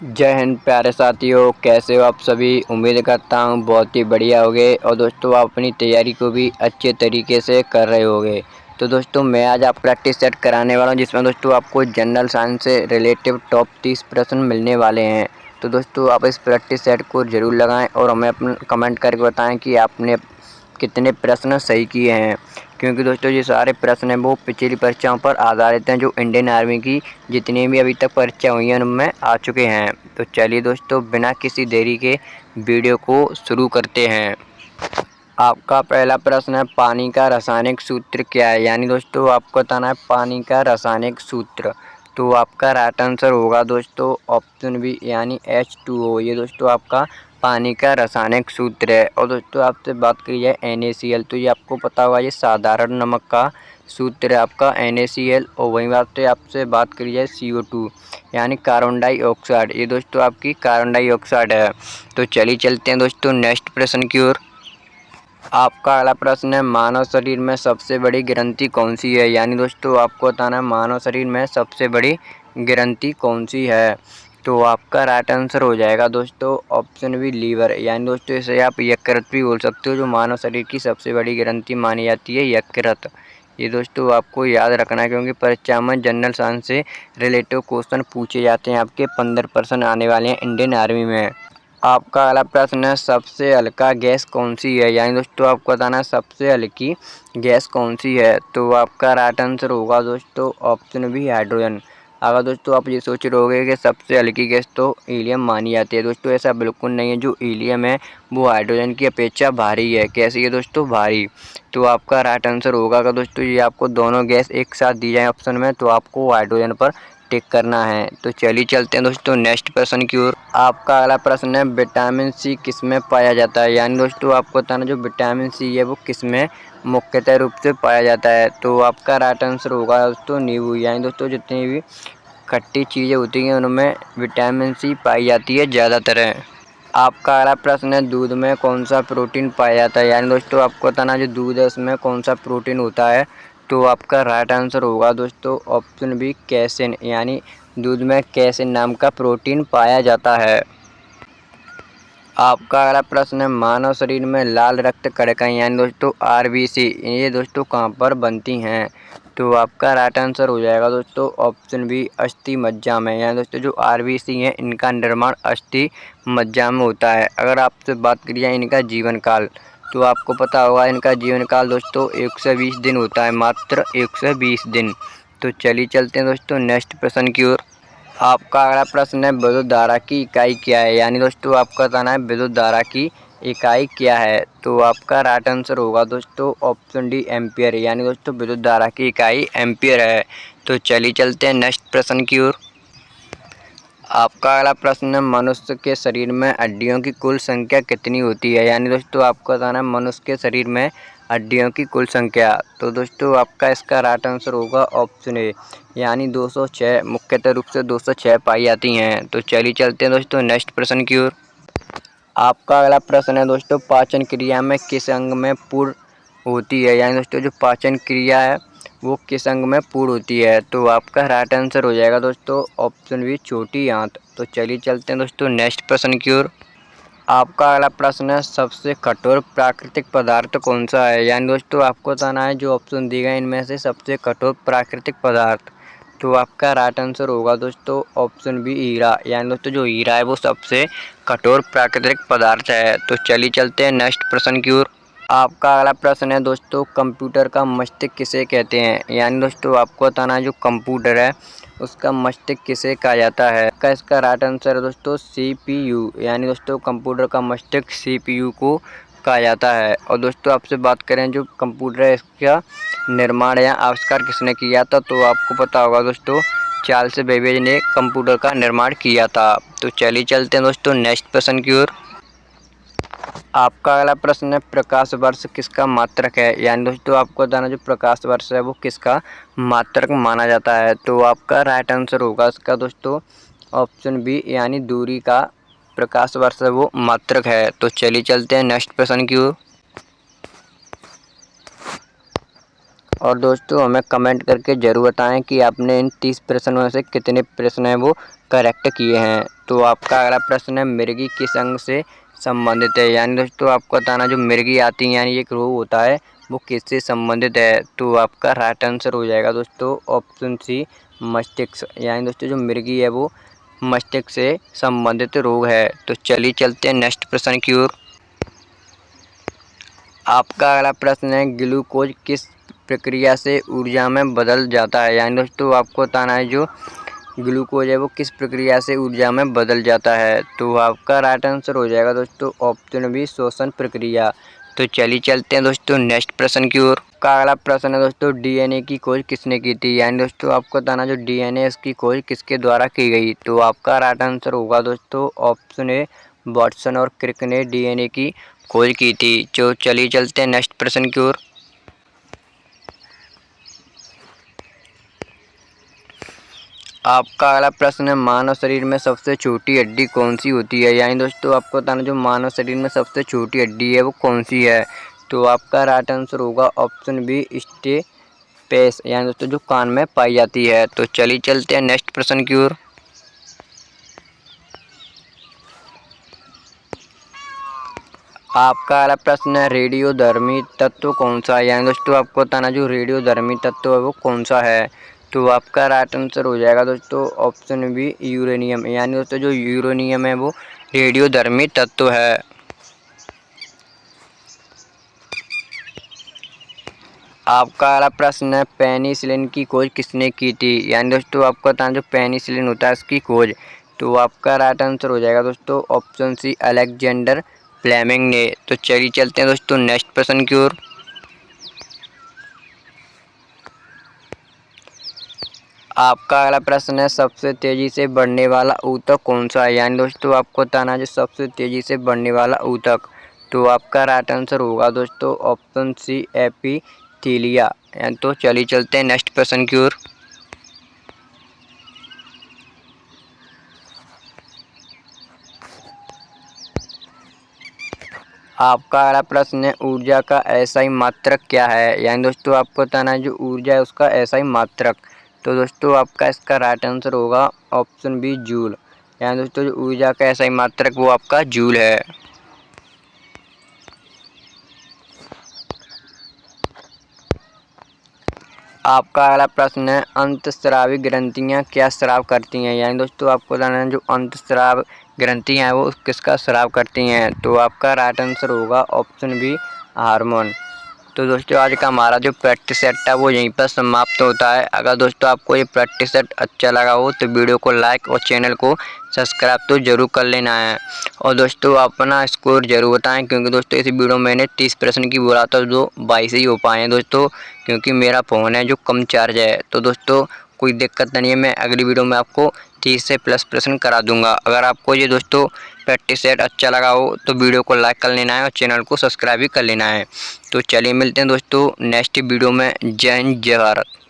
जय हिंद प्यारे साथियों, कैसे हो आप सभी। उम्मीद करता हूँ बहुत ही बढ़िया होगे और दोस्तों आप अपनी तैयारी को भी अच्छे तरीके से कर रहे होगे। तो दोस्तों मैं आज आप प्रैक्टिस सेट कराने वाला हूँ, जिसमें दोस्तों आपको जनरल साइंस से रिलेटिव टॉप 30 प्रश्न मिलने वाले हैं। तो दोस्तों आप इस प्रैक्टिस सेट को ज़रूर लगाएं और हमें अपना कमेंट करके बताएं कि आपने कितने प्रश्न सही किए हैं, क्योंकि दोस्तों ये सारे प्रश्न हैं वो पिछली परीक्षाओं पर आधारित हैं, जो इंडियन आर्मी की जितनी भी अभी तक परीक्षा हुई हैं उनमें आ चुके हैं। तो चलिए दोस्तों बिना किसी देरी के वीडियो को शुरू करते हैं। आपका पहला प्रश्न है, पानी का रासायनिक सूत्र क्या है। यानी दोस्तों आपको बताना है पानी का रासायनिक सूत्र। तो आपका राइट आंसर होगा दोस्तों ऑप्शन बी यानी H2O। ये दोस्तों आपका पानी का रासायनिक सूत्र है। और दोस्तों आपसे बात करी जाए NaCl, तो ये आपको पता होगा ये साधारण नमक का सूत्र है आपका NaCl। और वहीं आपसे बात करी जाए CO2 यानी कार्बन डाइऑक्साइड, ये दोस्तों आपकी कार्बन डाइऑक्साइड है। तो चलिए चलते हैं दोस्तों नेक्स्ट प्रश्न की ओर। आपका अगला प्रश्न है, मानव शरीर में सबसे बड़ी ग्रंथि कौन सी है। यानी दोस्तों आपको बताना है मानव शरीर में सबसे बड़ी ग्रंथि कौन सी है। तो आपका राइट आंसर हो जाएगा दोस्तों ऑप्शन बी लीवर। यानी दोस्तों इसे आप यकृत भी बोल सकते हो, जो मानव शरीर की सबसे बड़ी ग्रंथि मानी जाती है यकृत। ये दोस्तों आपको याद रखना है, क्योंकि परीक्षा में जनरल साइंस से रिलेटिव क्वेश्चन पूछे जाते हैं। आपके 15% आने वाले हैं इंडियन आर्मी में। आपका अगला प्रश्न है, सबसे हल्का गैस कौन सी है। यानी दोस्तों आपको बताना है सबसे हल्की गैस कौन सी है। तो आपका राइट आंसर होगा दोस्तों ऑप्शन बी हाइड्रोजन। अगर दोस्तों आप ये सोच रहे होगे कि सबसे हल्की गैस तो हीलियम मानी जाती है, दोस्तों ऐसा बिल्कुल नहीं है। जो हीलियम है वो हाइड्रोजन की अपेक्षा भारी है। कैसी है दोस्तों, भारी। तो आपका राइट आंसर होगा, अगर दोस्तों ये आपको दोनों गैस एक साथ दी जाए ऑप्शन में, तो आपको हाइड्रोजन पर टिक करना है। तो चलिए चलते हैं दोस्तों नेक्स्ट प्रश्न की ओर। आपका अगला प्रश्न है, विटामिन सी किस में पाया जाता है। यानी दोस्तों आपको बताना जो विटामिन सी है वो किस में मुख्यतः रूप से पाया जाता है। तो आपका राइट आंसर होगा दोस्तों नींबू। यानी दोस्तों जितनी भी खट्टी चीज़ें होती हैं उनमें विटामिन सी पाई जाती है ज़्यादातर। आपका अगला प्रश्न है, दूध में कौन सा प्रोटीन पाया जाता है। यानी दोस्तों आपको बताना जो दूध है उसमें कौन सा प्रोटीन होता है। तो आपका राइट आंसर होगा दोस्तों ऑप्शन बी कैसिन। यानी दूध में कैसिन नाम का प्रोटीन पाया जाता है। आपका अगला प्रश्न है, मानव शरीर में लाल रक्त कणिकाएं यानी दोस्तों आरबीसी, ये दोस्तों कहाँ पर बनती हैं। तो आपका राइट आंसर हो जाएगा दोस्तों ऑप्शन बी अस्थि मज्जा में। यानी दोस्तों जो आरबीसी हैं इनका निर्माण अस्थि मज्जा में होता है। अगर आपसे बात करी जाए इनका जीवन काल, तो आपको पता होगा इनका जीवन काल दोस्तों 120 दिन होता है, मात्र 120 दिन। तो चलिए चलते हैं दोस्तों नेक्स्ट प्रश्न की ओर। आपका अगला प्रश्न है, विद्युत धारा की इकाई क्या है। यानी दोस्तों आपका बताना है विद्युत धारा की इकाई क्या है। तो आपका राइट आंसर होगा दोस्तों ऑप्शन डी एम्पियर। यानी दोस्तों विद्युत धारा की इकाई एम्पियर है। तो चलिए चलते हैं नेक्स्ट प्रश्न की ओर। आपका अगला प्रश्न है, मनुष्य के शरीर में हड्डियों की कुल संख्या कितनी होती है। यानी दोस्तों आपको बताना है मनुष्य के शरीर में हड्डियों की कुल संख्या। तो दोस्तों आपका इसका राइट आंसर होगा ऑप्शन ए यानी 206। मुख्यतः रूप से 206 पाई जाती हैं। तो चलिए चलते हैं दोस्तों नेक्स्ट प्रश्न की ओर। आपका अगला प्रश्न है दोस्तों, पाचन क्रिया में किस अंग में पूर्ण होती है। यानी दोस्तों जो पाचन क्रिया है वो किस अंग में पूर्ण होती है। तो आपका राइट आंसर हो जाएगा दोस्तों ऑप्शन बी छोटी आंत। तो चलिए चलते हैं दोस्तों नेक्स्ट प्रश्न की ओर। आपका अगला प्रश्न है, सबसे कठोर प्राकृतिक पदार्थ कौन सा है। यानी दोस्तों आपको बताना है जो ऑप्शन दिए गए इनमें से सबसे कठोर प्राकृतिक पदार्थ। तो आपका राइट आंसर होगा दोस्तों ऑप्शन बी हीरा। यानी दोस्तों जो हीरा है वो सबसे कठोर प्राकृतिक पदार्थ है। तो चलिए चलते हैं नेक्स्ट प्रश्न की ओर। आपका अगला प्रश्न है दोस्तों, कंप्यूटर का मस्तिष्क किसे कहते हैं। यानी दोस्तों आपको बताना है जो कंप्यूटर है उसका मस्तिष्क किसे कहा जाता है। इसका राइट आंसर है दोस्तों CPU। यानी दोस्तों कंप्यूटर का मस्तिष्क CPU को कहा जाता है। और दोस्तों आपसे बात करें जो कंप्यूटर है इसका निर्माण या आविष्कार किसने किया था, तो आपको पता होगा दोस्तों चार्ल्स बेबेज ने कंप्यूटर का निर्माण किया था। तो चलिए चलते हैं दोस्तों नेक्स्ट प्रश्न की ओर। आपका अगला प्रश्न है, प्रकाश वर्ष किसका मात्रक है। यानी दोस्तों आपको बताना जो प्रकाश वर्ष है वो किसका मात्रक माना जाता है। तो आपका राइट आंसर होगा इसका दोस्तों ऑप्शन बी यानी दूरी का प्रकाश वर्ष है वो मात्रक है। तो चलिए चलते हैं नेक्स्ट प्रश्न की ओर। और दोस्तों हमें कमेंट करके ज़रूर बताएं कि आपने इन 30 प्रश्नों में से कितने प्रश्न हैं वो करेक्ट किए हैं। तो आपका अगला प्रश्न है, मृगी किस अंग से संबंधित है। यानी दोस्तों आपको बताना जो मृगी आती है यानी एक रोग होता है वो किससे संबंधित है। तो आपका राइट आंसर हो जाएगा दोस्तों ऑप्शन सी, मस्तिष्क। यानी दोस्तों जो मृगी है वो मस्तिष्क से संबंधित रोग है। तो चलिए चलते हैं नेक्स्ट प्रश्न की ओर। आपका अगला प्रश्न है, ग्लूकोज किस प्रक्रिया से ऊर्जा में बदल जाता है। यानी दोस्तों आपको बताना है जो ग्लूकोज है वो किस प्रक्रिया से ऊर्जा में बदल जाता है। तो आपका राइट आंसर हो जाएगा दोस्तों ऑप्शन बी, श्वसन प्रक्रिया। तो चलिए चलते हैं दोस्तों नेक्स्ट प्रश्न की ओर। का अगला प्रश्न है दोस्तों, डीएनए की खोज किसने की थी। यानी दोस्तों आपको बताना जो डीएनए इसकी खोज किसके द्वारा की गई। तो आपका राइट आंसर होगा दोस्तों ऑप्शन ए, वाटसन और क्रिक ने डीएनए की खोज की थी। जो चलिए चलते हैं नेक्स्ट प्रश्न की ओर। आपका अगला प्रश्न है, मानव शरीर में सबसे छोटी हड्डी कौन सी होती है। यानी दोस्तों आपको बताना जो मानव शरीर में सबसे छोटी हड्डी है वो कौन सी है। तो आपका राइट आंसर होगा ऑप्शन बी, स्टेपेस। यानी दोस्तों जो कान में पाई जाती है। तो चलिए चलते हैं नेक्स्ट प्रश्न की ओर। आपका अगला प्रश्न है, रेडियोधर्मी तत्व कौन सा है। यानी दोस्तों आपको बताना जो रेडियोधर्मी तत्व है वो कौन सा है। तो आपका राइट आंसर हो जाएगा दोस्तों ऑप्शन बी, यूरेनियम। यानी दोस्तों जो यूरेनियम है वो रेडियोधर्मी तत्व है। आपका अगला प्रश्न है, पेनिसिलिन की खोज किसने की थी। यानी दोस्तों आपको बताना जो पेनिसिलिन होता है इसकी खोज। तो आपका राइट आंसर हो जाएगा दोस्तों ऑप्शन सी, अलेक्जेंडर फ्लेमिंग ने। तो चलिए चलते हैं दोस्तों नेक्स्ट प्रश्न की ओर। आपका अगला प्रश्न है, सबसे तेजी से बढ़ने वाला ऊतक कौन सा है। यानी दोस्तों आपको बताना है जो सबसे तेजी से बढ़ने वाला ऊतक। तो आपका राइट आंसर होगा दोस्तों ऑप्शन सी, एपिथीलिया। तो चलिए चलते हैं नेक्स्ट प्रश्न की ओर। आपका अगला प्रश्न है, ऊर्जा का ऐसा ही मात्रक क्या है। यानी दोस्तों आपको बताना है जो ऊर्जा है उसका ऐसा ही मात्रक। तो दोस्तों आपका इसका राइट आंसर होगा ऑप्शन बी, जूल। यानी दोस्तों जो ऊर्जा का ऐसा ही मात्रक वो आपका जूल है। आपका अगला प्रश्न है, अंतस्रावी ग्रंथियां क्या स्राव करती हैं। यानी दोस्तों आपको बताना है जो अंतस्राव ग्रंथियां हैं वो किसका स्राव करती हैं। तो आपका राइट आंसर होगा ऑप्शन बी, हार्मोन। तो दोस्तों आज का हमारा जो प्रैक्टिस सेट था वो यहीं पर समाप्त होता है। अगर दोस्तों आपको ये प्रैक्टिस सेट अच्छा लगा हो तो वीडियो को लाइक और चैनल को सब्सक्राइब तो ज़रूर कर लेना है। और दोस्तों अपना स्कोर ज़रूर बताएं, क्योंकि दोस्तों इस वीडियो में मैंने 30 प्रश्न की बोला था जो 22 ही हो पाए हैं दोस्तों, क्योंकि मेरा फ़ोन है जो कम चार्ज है। तो दोस्तों कोई दिक्कत नहीं है, मैं अगली वीडियो में आपको 30 से प्लस प्रश्न करा दूंगा। अगर आपको ये दोस्तों प्रैक्टिस सेट अच्छा लगा हो तो वीडियो को लाइक कर लेना है और चैनल को सब्सक्राइब भी कर लेना है। तो चलिए मिलते हैं दोस्तों नेक्स्ट वीडियो में। जय हिंद, जय भारत।